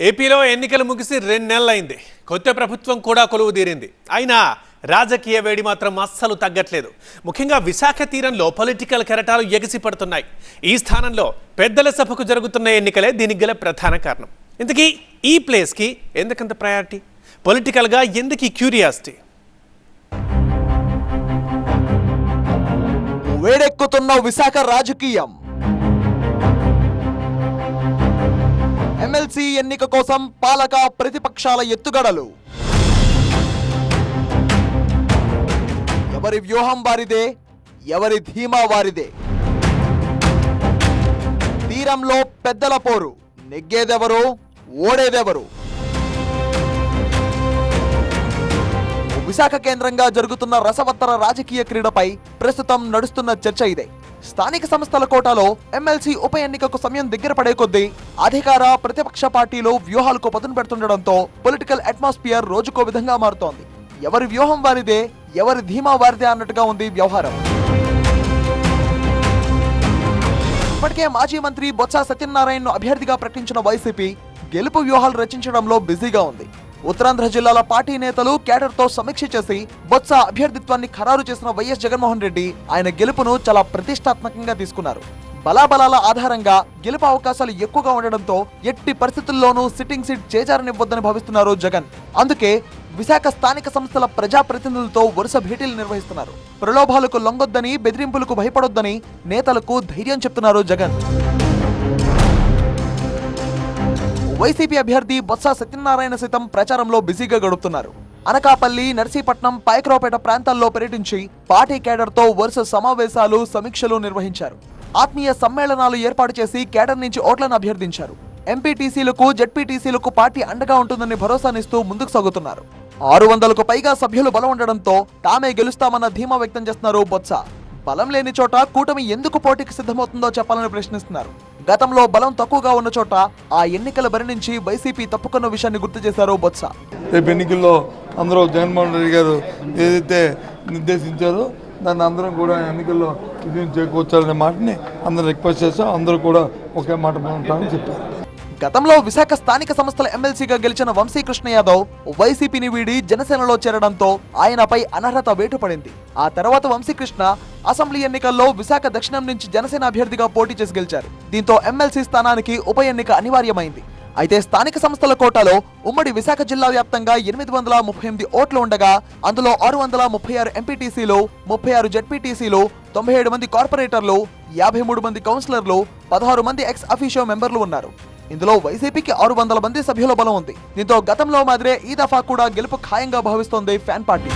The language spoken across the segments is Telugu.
ఏపీలో ఎన్నికలు ముగిసి 2 నెలలైంది. కొత్త ప్రభుత్వం కూడా కొలువు తీరింది. అయినా రాజకీయ వేడి మాత్రం అస్సలు తగ్గట్లేదు. ముఖ్యంగా విశాఖ తీరంలో పొలిటికల్ కెరటాలు ఎగిసిపడుతున్నాయి. ఈ స్థానంలో పెద్దల సభకు జరుగుతున్న ఎన్నికలే దీనికి గల ప్రధాన కారణం. ఇంతకీ ఈ ప్లేస్కి ఎందుకంత ప్రయారిటీ? పొలిటికల్గా ఎందుకు ఈ క్యూరియాసిటీ? వేడెక్కుతున్న విశాఖ రాజకీయం. ఎమ్మెల్సీ ఎన్నిక కోసం పాలక ప్రతిపక్షాల ఎత్తుగడలు. ఎవరి వ్యూహం వారిదే, ఎవరి ధీమా వారిదే. తీరంలో పెద్దల పోరు. నెగ్గేదెవరు, ఓడేదెవరు? విశాఖ కేంద్రంగా జరుగుతున్న రసవత్తర రాజకీయ క్రీడపై ప్రస్తుతం నడుస్తున్న చర్చ ఇదే. స్థానిక సంస్థల కోటాలో ఎమ్మెల్సీ ఉప ఎన్నికకు సమయం దగ్గర పడే కొద్దీ అధికార ప్రతిపక్ష పార్టీలు వ్యూహాలకు పదును పెడుతుండటంతో పొలిటికల్ అట్మాస్ఫియర్ రోజుకో విధంగా మారుతోంది. ఎవరి వ్యూహం వారిదే, ఎవరి ధీమా వారిదే అన్నట్టుగా ఉంది వ్యవహారం. ఇప్పటికే మాజీ మంత్రి బొత్స సత్యనారాయణను అభ్యర్థిగా ప్రకటించిన వైసీపీ గెలుపు వ్యూహాలు రచించడంలో బిజీగా ఉంది. ఉత్తరాంధ్ర జిల్లాల పార్టీ నేతలు కేడర్తో సమీక్ష చేసి బొత్స అభ్యర్థిత్వాన్ని ఖరారు చేసిన వైఎస్ జగన్మోహన్ రెడ్డి ఆయన గెలుపును చాలా ప్రతిష్టాత్మకంగా తీసుకున్నారు. బలాబలాల ఆధారంగా గెలుపు అవకాశాలు ఎక్కువగా ఉండడంతో ఎట్టి పరిస్థితుల్లోనూ సిట్టింగ్ సీట్ చేజారనివ్వొద్దని భావిస్తున్నారు జగన్. అందుకే విశాఖ స్థానిక సంస్థల ప్రజాప్రతినిధులతో వరుస భేటీలు నిర్వహిస్తున్నారు. ప్రలోభాలకు లొంగొద్దని, బెదిరింపులకు భయపడొద్దని నేతలకు ధైర్యం చెప్తున్నారు జగన్. వైసీపీ అభ్యర్థి బొత్స సత్యనారాయణ సైతం ప్రచారంలో బిజీగా గడుపుతున్నారు. అనకాపల్లి, నర్సీపట్నం, పాయకరావుపేట ప్రాంతాల్లో పర్యటించి పార్టీ కేడర్తో వరుస సమావేశాలు, సమీక్షలు నిర్వహించారు. ఆత్మీయ సమ్మేళనాలు ఏర్పాటు చేసి కేడర్ నుంచి ఓట్లను అభ్యర్థించారు. ఎంపీటీసీలకు, జెడ్పీటీసీలకు పార్టీ అండగా ఉంటుందని భరోసానిస్తూ ముందుకు సాగుతున్నారు. 600కు పైగా సభ్యులు బలం ఉండడంతో తామే గెలుస్తామన్న ధీమా వ్యక్తం చేస్తున్నారు బొత్స. బలం లేని చోట కూటమి ఎందుకు పోటీకి సిద్ధమవుతుందో చెప్పాలని ప్రశ్నిస్తున్నారు. గతంలో బలం తక్కువగా ఉన్న చోట ఆ ఎన్నికల బరి నుంచి వైసీపీ తప్పుకున్న విషయాన్ని గుర్తు చేశారు బొత్స. రేపు ఎన్నికల్లో అందరూ జగన్మోహన్ రెడ్డి గారు ఏదైతే నిర్దేశించారో దాన్ని అందరం కూడా ఎన్నికల్లో విజయం చేకూర్చాలనే మాటని అందరూ రిక్వెస్ట్ చేస్తాం. అందరూ కూడా ఒకే మాట ఉంటామని చెప్పారు. గతంలో విశాఖ స్థానిక సంస్థల ఎమ్మెల్సీగా గెలిచిన వంశీకృష్ణ యాదవ్ వైసీపీని వీడి జనసేనలో చేరడంతో ఆయనపై అనర్హత వేటు పడింది. ఆ తర్వాత వంశీకృష్ణ అసెంబ్లీ ఎన్నికల్లో విశాఖ దక్షిణం నుంచి జనసేన అభ్యర్థిగా పోటీ చేసి గెలిచారు. దీంతో ఎమ్మెల్సీ స్థానానికి ఉప ఎన్నిక అనివార్యమైంది. అయితే స్థానిక సంస్థల కోటాలో ఉమ్మడి విశాఖ జిల్లా వ్యాప్తంగా 838 ఓట్లు ఉండగా అందులో 636 ఎంపీటీసీలు, 36 జెడ్పీటీసీలు, 97 మంది కార్పొరేటర్లు, 53 మంది కౌన్సిలర్లు, 16 మంది ఎక్స్ అఫీషియో మెంబర్లు ఉన్నారు. ఇందులో వైసీపీకి 600 మంది సభ్యుల బలం ఉంది. దీంతో గతంలో మాదిరే ఈ దఫా కూడా గెలుపు ఖాయంగా భావిస్తోంది ఫ్యాన్ పార్టీ.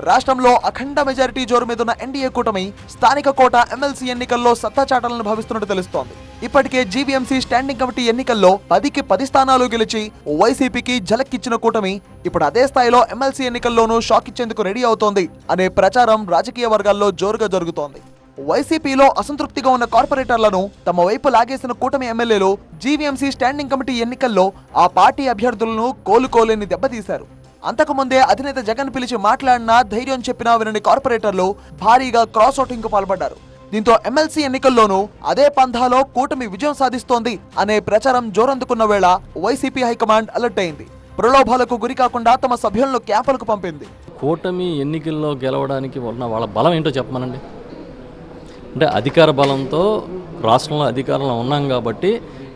రాష్ట్రంలో అఖండ మెజారిటీ జోరు మీదున్న ఎన్డీఏ కూటమి స్థానిక కోట ఎమ్మెల్సీ ఎన్నికల్లో సత్తా చాటాలను భావిస్తున్నట్టు తెలుస్తోంది. ఇప్పటికే జీవీఎంసీ స్టాండింగ్ కమిటీ ఎన్నికల్లో 10కి 10 స్థానాలు గెలిచి వైసీపీకి ఝలక్కిచ్చిన కూటమి ఇప్పుడు అదే స్థాయిలో ఎమ్మెల్సీ ఎన్నికల్లోనూ షాక్ ఇచ్చేందుకు రెడీ అవుతోంది అనే ప్రచారం రాజకీయ వర్గాల్లో జోరుగా జరుగుతోంది. వైసీపీలో అసంతృప్తిగా ఉన్న కార్పొరేటర్లను తమ వైపు లాగేసిన కూటమి ఎమ్మెల్యేలు జీవీఎంసీ స్టాండింగ్ కమిటీ ఎన్నికల్లో ఆ పార్టీ అభ్యర్థులను కోలుకోలేని దెబ్బతీశారు. అంతకుముందే అధినేత జగన్ పిలిచి మాట్లాడినా, ధైర్యం చెప్పినా వినని కార్పొరేటర్లు భారీగా క్రాస్ ఓటింగ్ కు పాల్పడ్డారు. దీంతో ఎమ్మెల్సీ ఎన్నికల్లోనూ అదే పంథాలో కూటమి విజయం సాధిస్తోంది అనే ప్రచారం జోరందుకున్న వేళ వైసీపీ హైకమాండ్ అలర్ట్ అయింది. ప్రలోభాలకు గురి కాకుండా తమ సభ్యులను క్యాంపులకు పంపింది. కూటమి ఎన్నికల్లో గెలవడానికి ఉన్న వాళ్ళ బలం ఏంటో చెప్పమనండి. అంటే అధికార బలంతో రాష్ట్రంలో అధికారంలో ఉన్నాం కాబట్టి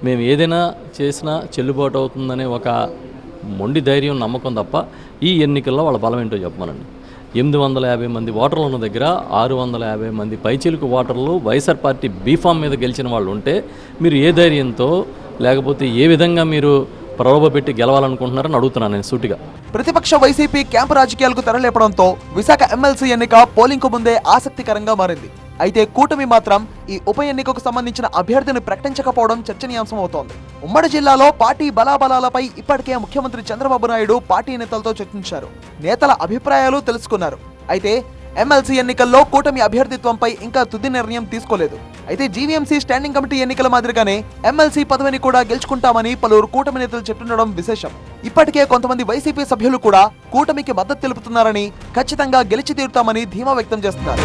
మేము ఏదైనా చేసినా చెల్లుబాటు అవుతుందనే ఒక మొండి ధైర్యం, నమ్మకం తప్ప ఈ ఎన్నికల్లో వాళ్ళ బలం ఏంటో చెప్పమనండి. 850 మంది ఓటర్లు ఉన్న దగ్గర 650 మంది పైచిలుకు ఓటర్లు వైఎస్ఆర్ పార్టీ బీఫామ్ మీద గెలిచిన వాళ్ళు ఉంటే మీరు ఏ ధైర్యంతో, లేకపోతే ఏ విధంగా మీరు ప్రలోభ పెట్టి గెలవాలనుకుంటున్నారని అడుగుతున్నాను నేను సూటిగా. ప్రతిపక్ష వైసీపీ క్యాంపు రాజకీయాలకు తెరలేపడంతో విశాఖ ఎమ్మెల్సీ ఎన్నిక పోలింగ్ కు ముందే ఆసక్తికరంగా మారింది. అయితే కూటమి మాత్రం ఈ ఉప ఎన్నికకు సంబంధించిన అభ్యర్థిని ప్రకటించకపోవడం చర్చనీయాంశం అవుతోంది. ఉమ్మడి జిల్లాలో పార్టీ బలాబలాలపై ఇప్పటికే ముఖ్యమంత్రి చంద్రబాబు నాయుడు పార్టీ నేతలతో చర్చించారు. నేతల అభిప్రాయాలు తెలుసుకున్నారు. అయితే ఎమ్మెల్సీ ఎన్నికల్లో కూటమి అభ్యర్థిత్వంపై ఇంకా తుది నిర్ణయం తీసుకోలేదు. అయితే జీవీఎంసీ స్టాండింగ్ కమిటీ ఎన్నికల మాదిరిగానే ఎమ్మెల్సీ పదవిని కూడా గెలుచుకుంటామని పలువురు కూటమి నేతలు చెప్తుండడం విశేషం. ఇప్పటికే కొంతమంది వైసీపీ సభ్యులు కూడా కూటమికి మద్దతు తెలుపుతున్నారని, ఖచ్చితంగా గెలిచి తీరుతామని ధీమా వ్యక్తం చేస్తున్నారు.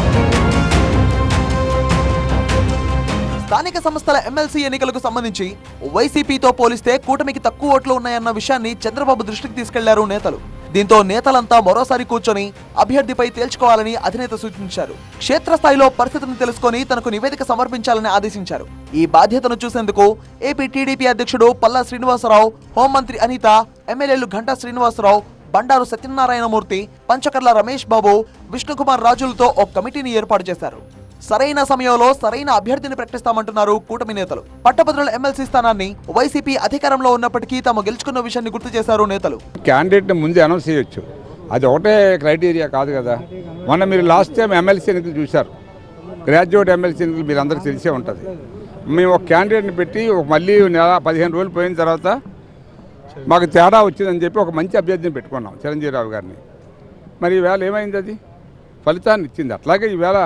స్థానిక సంస్థల ఎమ్మెల్సీ ఎన్నికలకు సంబంధించి వైసీపీతో పోలిస్తే కూటమికి తక్కువ ఓట్లు ఉన్నాయన్న విషయాన్ని చంద్రబాబు దృష్టికి తీసుకెళ్లారు నేతలు. దీంతో నేతలంతా మరోసారి కూర్చొని అభ్యర్థిపై తేల్చుకోవాలని అధినేత సూచించారు. క్షేత్రస్థాయిలో పరిస్థితిని తెలుసుకొని తనకు నివేదిక సమర్పించాలని ఆదేశించారు. ఈ బాధ్యతను చూసేందుకు ఏపీ టీడీపీ అధ్యక్షుడు పల్లా శ్రీనివాసరావు, హోంమంత్రి అనిత, ఎమ్మెల్యేలు ఘంటా శ్రీనివాసరావు, బండారు సత్యనారాయణమూర్తి, పంచకర్ల రమేష్ బాబు, విష్ణుకుమార్ రాజులతో ఓ కమిటీని ఏర్పాటు చేశారు. సరైన సమయంలో సరైన అభ్యర్థిని ప్రకటిస్తామంటున్నారు కూటమి నేతలు. పట్టభద్రుల ఎమ్మెల్సీ స్థానాన్ని వైసీపీ అధికారంలో ఉన్నప్పటికీ తాము గెలుచుకున్న విషయాన్ని గుర్తు చేశారు నేతలు. క్యాండిడేట్ని ముందే అనౌన్స్ చేయొచ్చు, అది ఒకటే క్రైటీరియా కాదు కదా. మొన్న మీరు లాస్ట్ టైం ఎమ్మెల్సీ ఎన్నికలు చూశారు, గ్రాడ్యుయేట్ ఎమ్మెల్సీ ఎన్నికలు మీరు అందరికీ తెలిసే ఉంటుంది. మేము ఒక క్యాండిడేట్ని పెట్టి మళ్ళీ నెల 15 రోజులు పోయిన తర్వాత మాకు తేడా వచ్చిందని చెప్పి ఒక మంచి అభ్యర్థిని పెట్టుకున్నాం, చిరంజీవిరావు గారిని. మరి ఈవేళ ఏమైంది, అది ఫలితాన్ని ఇచ్చింది. అట్లాగే ఈవేళ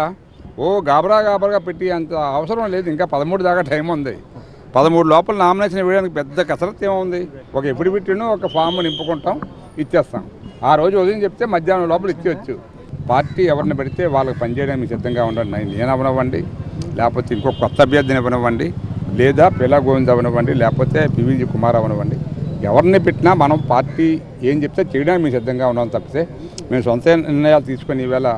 గాబరాగా పెట్టి అంత అవసరం లేదు. ఇంకా 13 దాకా టైం ఉంది. 13 లోపల నామినేషన్ వేయడానికి పెద్ద కసరత్తు ఏముంది. ఒక ఎప్పుడు పెట్టినో ఒక ఫామ్ నింపుకుంటాం, ఇచ్చేస్తాం. ఆ రోజు ఉదయం చెప్తే మధ్యాహ్నం లోపల ఇచ్చేయచ్చు. పార్టీ ఎవరిని పెడితే వాళ్ళకి పనిచేయడానికి సిద్ధంగా ఉండండి. నేను అవనివ్వండి, లేకపోతే ఇంకో కొత్త అభ్యర్థిని అవనివ్వండి, లేదా పిల్ల గోవింద్ అవనివ్వండి, లేకపోతే పివిజి కుమార్ అవనివ్వండి, ఎవరిని పెట్టినా మనం పార్టీ ఏం చెప్తే చేయడానికి మేము సిద్ధంగా ఉన్నాం తప్పితే మేము సొంత నిర్ణయాలు తీసుకొని ఈవేళ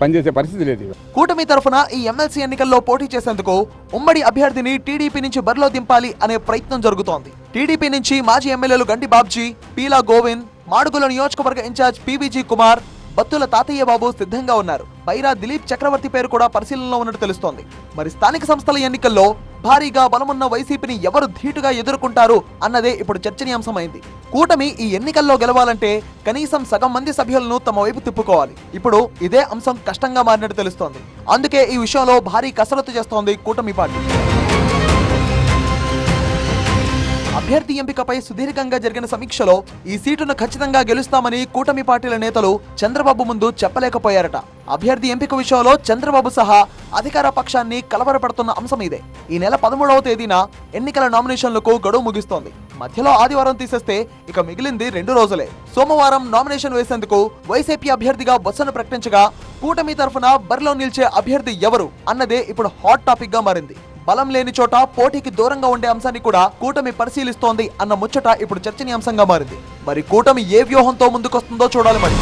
పనిచేసే పరిస్థితి లేదు. కూటమి తరఫున ఈ ఎమ్మెల్సీ ఎన్నికల్లో పోటీ చేసేందుకు ఉమ్మడి అభ్యర్థిని టీడీపీ నుంచి బరిలో దింపాలి అనే ప్రయత్నం జరుగుతోంది. టీడీపీ నుంచి మాజీ ఎమ్మెల్యేలు గంటి బాబ్జీ, పీలా గోవింద్, మాడుగుల నియోజకవర్గ ఇన్ఛార్జ్ పీవీజీ కుమార్, బత్తుల తాతయ్య బాబు సిద్ధంగా ఉన్నారు. బైరా దిలీప్ చక్రవర్తి పేరు కూడా పరిశీలనలో ఉన్నట్టు తెలుస్తోంది. మరి స్థానిక సంస్థల ఎన్నికల్లో భారీగా బలమున్న వైసీపీని ఎవరు ధీటుగా ఎదుర్కొంటారు అన్నదే ఇప్పుడు చర్చనీయాంశమైంది. కూటమి ఈ ఎన్నికల్లో గెలవాలంటే కనీసం సగం మంది సభ్యులను తమ వైపు తిప్పుకోవాలి. ఇప్పుడు ఇదే అంశం కష్టంగా మారినట్టు తెలుస్తోంది. అందుకే ఈ విషయంలో భారీ కసరత్తు చేస్తోంది కూటమి పార్టీ. అభ్యర్థి ఎంపికపై సుదీర్ఘంగా జరిగిన సమీక్షలో ఈ సీటును ఖచ్చితంగా గెలుస్తామని కూటమి పార్టీల నేతలు చంద్రబాబు ముందు చెప్పలేకపోయారట. అభ్యర్థి ఎంపిక విషయంలో చంద్రబాబు సహా అధికార పక్షాన్ని కలవరపడుతున్న అంశం ఇదే. ఈ నెల 13వ తేదీన ఎన్నికల నామినేషన్లకు గడువు ముగిస్తోంది. మధ్యలో ఆదివారం తీసేస్తే ఇక మిగిలింది 2 రోజులే. సోమవారం నామినేషన్ వేసేందుకు వైసీపీ అభ్యర్థిగా బొత్సను ప్రకటించగా కూటమి తరఫున బరిలో నిలిచే అభ్యర్థి ఎవరు అన్నదే ఇప్పుడు హాట్ టాపిక్ గా మారింది. బలం లేని చోట పోటీకి దూరంగా ఉండే అంశాన్ని కూడా కూటమి పరిశీలిస్తోంది అన్న ముచ్చట ఇప్పుడు చర్చనీయాంశంగా మారింది. మరి కూటమి ఏ వ్యూహంతో ముందుకొస్తుందో చూడాలి మరి.